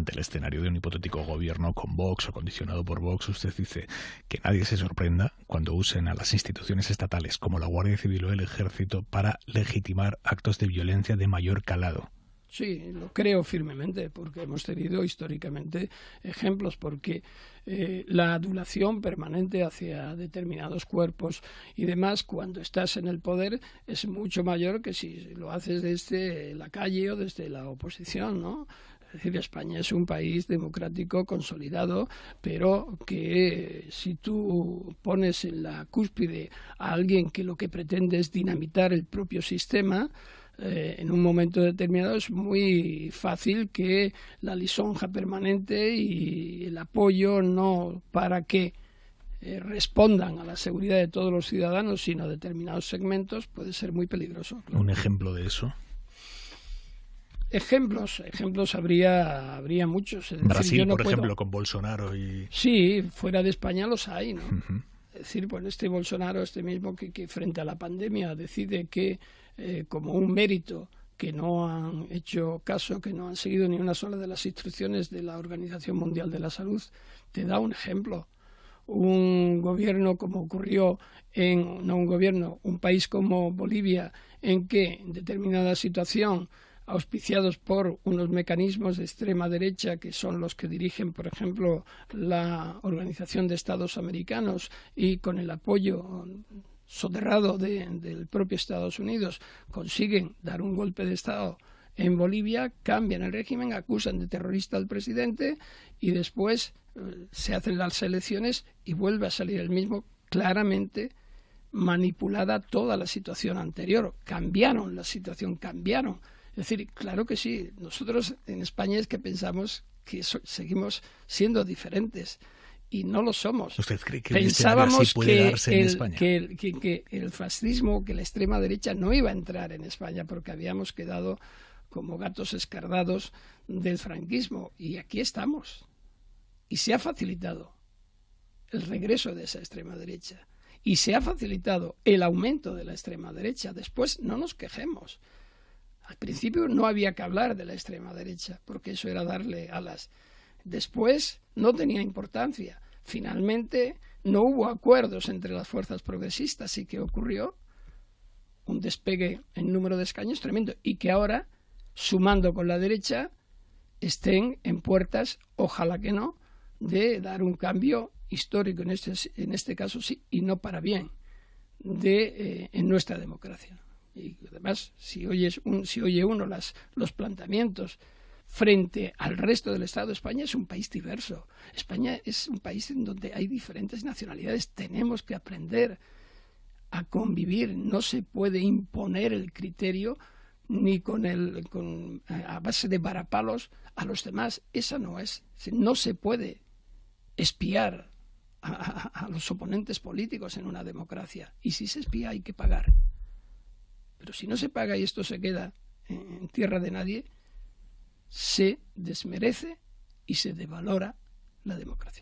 ante el escenario de un hipotético gobierno con Vox o condicionado por Vox, usted dice que nadie se sorprenda cuando usen a las instituciones estatales como la Guardia Civil o el Ejército para legitimar actos de violencia de mayor calado. Sí, lo creo firmemente, porque hemos tenido históricamente ejemplos, porque la adulación permanente hacia determinados cuerpos y demás, cuando estás en el poder, es mucho mayor que si lo haces desde la calle o desde la oposición, ¿no? Es decir, España es un país democrático consolidado, pero que si tú pones en la cúspide a alguien que lo que pretende es dinamitar el propio sistema, en un momento determinado es muy fácil que la lisonja permanente y el apoyo no para que respondan a la seguridad de todos los ciudadanos, sino a determinados segmentos, puede ser muy peligroso. Claro. ¿Un ejemplo de eso? Ejemplos habría muchos. En Brasil, por ejemplo, con Bolsonaro y... Sí, fuera de España los hay, ¿no? Es decir, pues este Bolsonaro, este mismo que frente a la pandemia decide que como un mérito que no han hecho caso, que no han seguido ni una sola de las instrucciones de la Organización Mundial de la Salud, te da un ejemplo. Un gobierno como ocurrió un país como Bolivia, en que en determinada situación, auspiciados por unos mecanismos de extrema derecha que son los que dirigen, por ejemplo, la Organización de Estados Americanos y con el apoyo soterrado del propio Estados Unidos, consiguen dar un golpe de Estado en Bolivia, cambian el régimen, acusan de terrorista al presidente y después se hacen las elecciones y vuelve a salir el mismo, claramente manipulada toda la situación anterior. Cambiaron la situación, cambiaron. Es decir, claro que sí, nosotros en España es que pensamos que seguimos siendo diferentes y no lo somos. ¿Usted cree que pensábamos así puede darse en España? Que el fascismo, que la extrema derecha no iba a entrar en España porque habíamos quedado como gatos escardados del franquismo y aquí estamos. Y se ha facilitado el regreso de esa extrema derecha y se ha facilitado el aumento de la extrema derecha. Después no nos quejemos. Al principio no había que hablar de la extrema derecha, porque eso era darle alas. Después no tenía importancia. Finalmente no hubo acuerdos entre las fuerzas progresistas y que ocurrió un despegue en número de escaños tremendo y que ahora, sumando con la derecha, estén en puertas, ojalá que no, de dar un cambio histórico, en este caso sí, y no para bien, en nuestra democracia. Y además, si oye uno los planteamientos frente al resto del Estado, España es un país diverso. España es un país en donde hay diferentes nacionalidades. Tenemos que aprender a convivir. No se puede imponer el criterio ni a base de varapalos a los demás. Esa no es. No se puede espiar a los oponentes políticos en una democracia. Y si se espía hay que pagar. Pero si no se paga y esto se queda en tierra de nadie, se desmerece y se devalora la democracia.